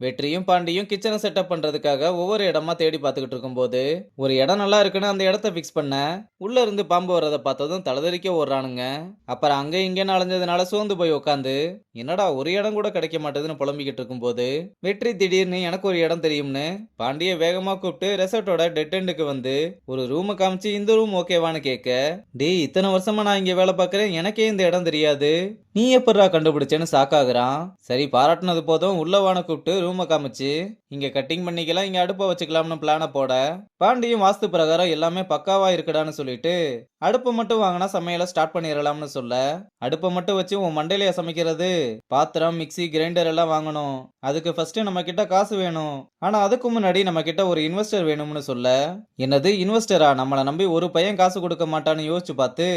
வெற்றியும் பாண்டியும் கிச்சனை செட்டப் பண்றதுக்காக ஒவ்வொரு இடமா தேடி பார்த்துக்கிட்டு இருக்கும்போது ஒரு இடம் நல்லா இருக்குன்னு அந்த இடத்த ஃபிக்ஸ் பண்ண உள்ள இருந்து பாம்பு வர்றதை பார்த்ததும் தலதறிக்க ஓடுறானுங்க. அப்புறம் அங்க இங்கன்னு அலைஞ்சதுனால சோர்ந்து போய் உட்காந்து என்னடா ஒரு இடம் கூட கிடைக்க மாட்டேதுன்னு புலம்பிக்கிட்டு இருக்கும்போது வெற்றி திடீர்னு எனக்கு ஒரு இடம் தெரியும்னு பாண்டிய வேகமா கூப்பிட்டு ரெசார்ட்டோட டெட் எண்டுக்கு வந்து ஒரு ரூமை காமிச்சு இந்த ரூம் ஓகேவான்னு கேட்க, டேய் இத்தனை வருஷமா நான் இங்க வேலை பார்க்கறேன், எனக்கே இந்த இடம் தெரியாது, நீ எப்படிடா கண்டுபிடிச்சேன்னு சாக்காகிறான். சரி பாராட்டினது போதும் உள்ள வான கூப்பிட்டு ரூமை காமிச்சு இங்க கட்டிங் பண்ணிக்கலாம், இங்க அடுப்பை வச்சுக்கலாம்னு பிளான போட பாண்டியும் வாஸ்து பிரகாரம் எல்லாமே பக்காவா இருக்குடான்னு சொல்லிட்டு அடுப்பை மட்டும் வாங்கினா சமையலை ஸ்டார்ட் பண்ணிடலாம்னு சொல்ல, அடுப்பை மட்டும் வச்சு உன் மண்டையிலேயே சமைக்கிறது, பாத்திரம் மிக்ஸி கிரைண்டர் எல்லாம் வாங்கணும், அதுக்கு ஃபர்ஸ்ட் நம்ம கிட்ட காசு வேணும், ஆனா அதுக்கு முன்னாடி நம்ம கிட்ட ஒரு இன்வெஸ்டர் வேணும்னு சொல்ல, என்னது இன்வெஸ்டரா, நம்மளை நம்பி ஒரு பையன் காசு கொடுக்க மாட்டான்னு யோசிச்சு பார்த்து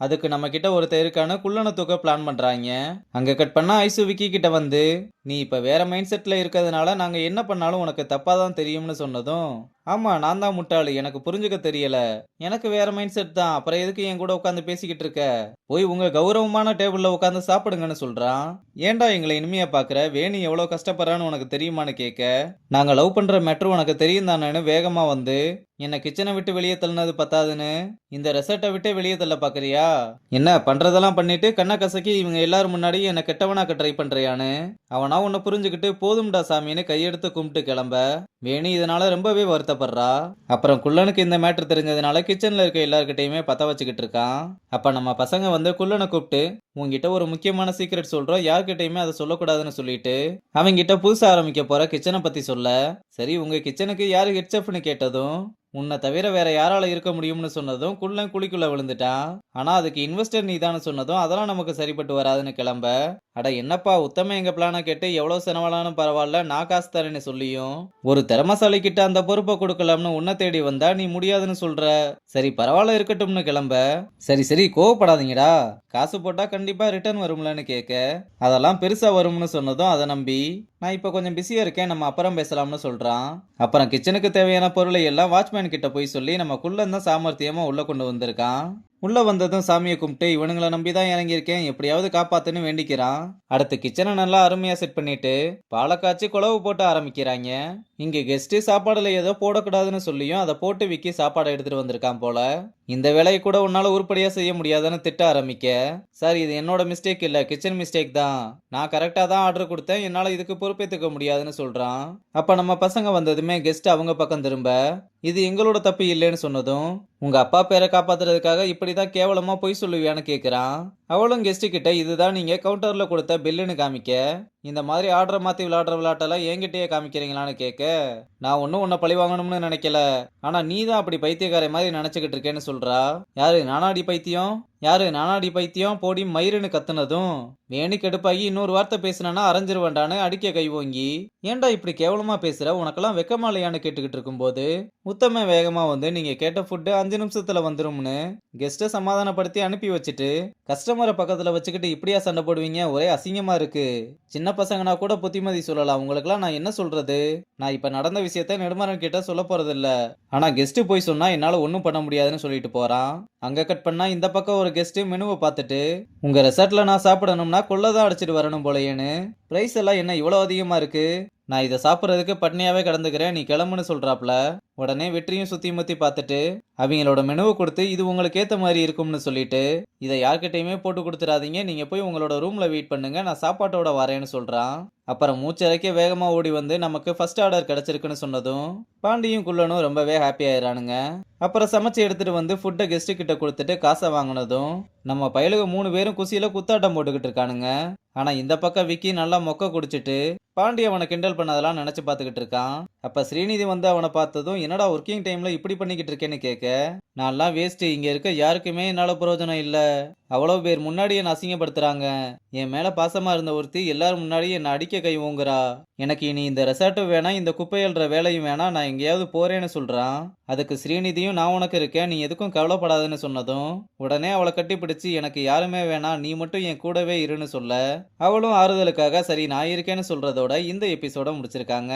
அதுக்கு நம்ம கிட்ட ஒருத்தர் இருக்கான குள்ளன தூக்க பிளான் பண்றாங்க. அங்க கட் பண்ணா ஐசு விக்கி கிட்ட வந்து நீ இப்ப வேற மைண்ட் செட்ல இருக்கிறதுனால நாங்க என்ன பண்ணாலும் உனக்கு தப்பா தான் தெரியும்னு சொன்னதும், ஆமா நான் தான் முட்டாளு, எனக்கு புரிஞ்சுக்க தெரியல, எனக்கு வேற மைண்ட் செட் தான், அப்புறம் எதுக்கு என் கூட உட்காந்து பேசிக்கிட்டு இருக்க, போய் உங்க கௌரவமான டேபிள்ல உட்காந்து சாப்பிடுங்கன்னு சொல்றான். ஏன்டா எங்களை இனிமையா பாக்குற, வேணி எவ்வளவு கஷ்டப்படுறான்னு உனக்கு தெரியுமான்னு கேட்க, நாங்க லவ் பண்ற மேட்ரு உனக்கு தெரியும் தானேன்னு வேகமா வந்து என்ன கிச்சனை விட்டு வெளியே தள்ளினது பத்தாதுன்னு இந்த ரெசார்ட்டை விட்டே வெளியே தள்ள பாக்குறியா, என்ன பண்றதெல்லாம் பண்ணிட்டு கண்ணை கசக்கி இவங்க எல்லாரும் முன்னாடி என்ன கெட்டவனாக்க ட்ரை பண்றியான்னு அவனா உன்னை புரிஞ்சுக்கிட்டு போதும்டா சாமின்னு கையெடுத்து கும்பிட்டு கிளம்ப, வேணி இதனால ரொம்பவே வருத்தப்படுறா. அப்புறம் குள்ளனுக்கு இந்த மேட்ரு தெரிஞ்சதுனால கிச்சன்ல இருக்க எல்லார்கிட்டயுமே பத்த வச்சுக்கிட்டு இருக்கான். அப்ப நம்ம பசங்க வந்து குள்ளனை கூப்பிட்டு உங்ககிட்ட ஒரு முக்கியமான சீக்ரெட் சொல்றோம், யார்கிட்டயுமே அதை சொல்லக்கூடாதுன்னு சொல்லிட்டு அவங்கிட்ட புதுசா ஆரம்பிக்க போற கிச்சனை பத்தி சொல்ல, சரி உங்க கிச்சனுக்கு யாரு ஹெட் செஃப்னு கேட்டதும் உன்னை தவிர வேற யாரால இருக்க முடியும்னு சொன்னதும் குள்ளன் குழிக்குள்ள விழுந்துட்டான். ஆனா அதுக்கு இன்வெஸ்டர் நீதான்னு சொன்னதும் அதெல்லாம் நமக்கு சரிப்பட்டு வராதுன்னு கிளம்ப, அட என்னப்பா உத்தம எங்க பிளான கேட்டு எவ்வளவு செலவானாலும் பரவாயில்ல, நான் காசு தரேன்னு சொல்லியும் ஒரு திறமசாலி கிட்ட அந்த பொறுப்பை கொடுக்கலாம்னு உன்னை தேடி வந்தா நீ முடியாதுன்னு சொல்ற, சரி பரவாயில்ல இருக்கட்டும்னு கிளம்ப, சரி சரி கோவப்படாதீங்கடா, காசு போட்டா கண்டிப்பா ரிட்டர்ன் வரும்லன்னு கேட்க, அதெல்லாம் பெருசா வரும்னு சொன்னதும் அதை நம்பி நான் இப்ப கொஞ்சம் பிஸியா இருக்கேன், நம்ம அப்புறம் பேசலாம்னு சொல்றான். அப்புறம் கிச்சனுக்கு தேவையான பொருளை எல்லாம் வாட்ச்மேன் கிட்ட போய் சொல்லி நம்ம குள்ளன் தான் சாமர்த்தியமா உள்ள கொண்டு வந்திருக்கான். உள்ள வந்ததும் சாமியை கும்பிட்டு இவனுங்களை நம்பிதான் இறங்கியிருக்கேன், எப்படியாவது காப்பாத்துன்னு வேண்டிக்கிறான். அடுத்து கிச்சனை நல்லா அருமையா செட் பண்ணிட்டு பாலை காய்ச்சி குழவு போட்டு ஆரம்பிக்கிறாங்க. இங்க கெஸ்ட் சாப்பாடுல ஏதோ போடக்கூடாதுன்னு சொல்லியும் அதை போட்டு விக்கி சாப்பாடை எடுத்துட்டு வந்திருக்கான் போல. இந்த வேலையை கூட உன்னால உருப்படியா செய்ய முடியாதுன்னு திட்ட ஆரம்பிக்க, சார் இது என்னோட மிஸ்டேக் இல்ல, கிச்சன் மிஸ்டேக் தான், நான் கரெக்டா தான் ஆர்டர் கொடுத்தேன், என்னால இதுக்கு பொறுப்பேற்றுக்க முடியாதுன்னு சொல்றான். அப்ப நம்ம பசங்க வந்ததுமே கெஸ்ட் அவங்க பக்கம் திரும்ப இது எங்களோட தப்பு இல்லைன்னு சொன்னதும், உங்க அப்பா பேரை காப்பாத்துறதுக்காக இப்படிதான் கேவலமா பொய் சொல்லுவியான்னு கேக்குறான். அவளும் கெஸ்ட் கிட்ட இதுதான் நீங்க கவுண்டர்ல கொடுத்த பில்லுன்னு காமிக்க, இந்த மாதிரி ஆர்டரை மாத்தி விளையாடுற விளையாட்டெல்லாம் என்கிட்டயே காமிக்கிறீங்களான்னு கேட்க, நான் ஒன்னும் உன்னை பழி வாங்கணும்னு நினைக்கல, ஆனா நீ தான் அப்படி பைத்தியக்கார மாதிரி நினைச்சுக்கிட்டு இருக்கேன்னு சொல்றா. யாரு நானாடி பைத்தியம், யாரு நானாடி பைத்தியம் போடி மயிருன்னு கத்துனதும் வேணி கடுப்பாகி இன்னொரு வார்த்தை பேசினா அரைஞ்சிருவேண்டான்னு அடிக்க கை ஓங்கி, ஏன்டா இப்படி கேவலமா பேசுற, உனக்கெல்லாம் வெக்கமா இல்லையான்னு கேட்டுக்கிட்டு இருக்கும்போது உத்தம வேகமா வந்து நீங்க கேட்ட ஃபுட்டு 5 நிமிஷத்துல வந்துரும்னு கெஸ்ட்டை சமாதானப்படுத்தி அனுப்பி வச்சுட்டு கஸ்டமரை பக்கத்துல வச்சுக்கிட்டு இப்படியா சண்டை போடுவீங்க, ஒரே அசிங்கமா இருக்கு, சின்ன பசங்கனா கூட புத்திமதி சொல்லலாம், உங்களுக்கெல்லாம் நான் என்ன சொல்றது, நான் இப்ப நடந்த விஷயத்த நெடுமாறன் கிட்ட சொல்ல போறது இல்ல, ஆனா கெஸ்ட் போய் சொன்னா என்னால ஒன்னும் பண்ண முடியாதுன்னு சொல்லிட்டு போறான். அங்க கட் பண்ணா இந்த பக்கம் ஒரு கெஸ்ட் மெனுவை பார்த்துட்டு உங்க ரெசார்ட்ல நான் சாப்பிடணும்னா கொள்ளதான் அடிச்சிட்டு வரணும் போலயேன்னு பிரைஸ் எல்லாம் என்ன இவ்வளவு அதிகமா இருக்கு, நான் இதை சாப்பிட்றதுக்கு பட்னியாவே கிடந்துக்கிறேன், நீ கிளம்புன்னு சொல்றாப்ல. உடனே வெற்றியும் சுத்தி முத்தி பார்த்துட்டு அவங்களோட மெனுவை கொடுத்து இது உங்களுக்கு ஏத்த மாதிரி இருக்கும்னு சொல்லிட்டு இதை யார்கிட்டயுமே போட்டு கொடுத்துடாதீங்க, நீங்க போய் உங்களோட ரூம்ல வெயிட் பண்ணுங்க, நான் சாப்பாட்டோட வரேன்னு சொல்றான். அப்புறம் மூச்சரைக்க வேகமா ஓடி வந்து நமக்கு ஃபர்ஸ்ட் ஆர்டர் கிடைச்சிருக்குன்னு சொன்னதும் பாண்டியும் குள்ளனும் ரொம்பவே ஹாப்பி ஆயிரானுங்க. அப்புறம் சமைச்சு எடுத்துட்டு வந்து ஃபுட்டை கெஸ்ட் கிட்ட கொடுத்துட்டு காசை வாங்கினதும் நம்ம பயலுக 3 பேரும் குசியில குத்தாட்டம் போட்டுக்கிட்டு இருக்கானுங்க. ஆனா இந்த பக்கம் விக்கி நல்லா மொக்க குடிச்சிட்டு பாண்டி அவனை கிண்டல் பண்ணதெல்லாம் நினைச்சு பார்த்துக்கிட்டு இருக்கான். அப்ப ஸ்ரீநிதி வந்து அவனை பார்த்ததும் என்னடா ஒர்க்கிங் டைம்ல இப்படி பண்ணிக்கிட்டு இருக்கேன்னு கேட்க, நான்லாம் வேஸ்ட், இங்க இருக்க யாருக்குமே என்னால பிரயோஜனம் இல்ல, அவ்வளவு பேர் முன்னாடி என்ன அசிங்கப்படுத்துறாங்க, என் மேல பாசமா இருந்த ஒருத்தி எல்லாரும் முன்னாடி என்ன அடிக்க கை ஓங்குறா, எனக்கு இனி இந்த ரெசார்ட்டும் வேணாம், இந்த குப்பை எழுற வேலையும் வேணாம், நான் எங்கேயாவது போறேன்னு சொல்றான். அதுக்கு ஸ்ரீநிதியும் நான் உனக்கு இருக்கேன், நீ எதுக்கும் கவலைப்படாதுன்னு சொன்னதும் உடனே அவளை கட்டி பிடிச்சு எனக்கு யாருமே வேணாம், நீ மட்டும் என் கூடவே இருன்னு சொல்ல அவளும் ஆறுதலுக்காக சரி நான் இருக்கேன்னு சொல்றதோட இந்த எபிசோட முடிச்சிருக்காங்க.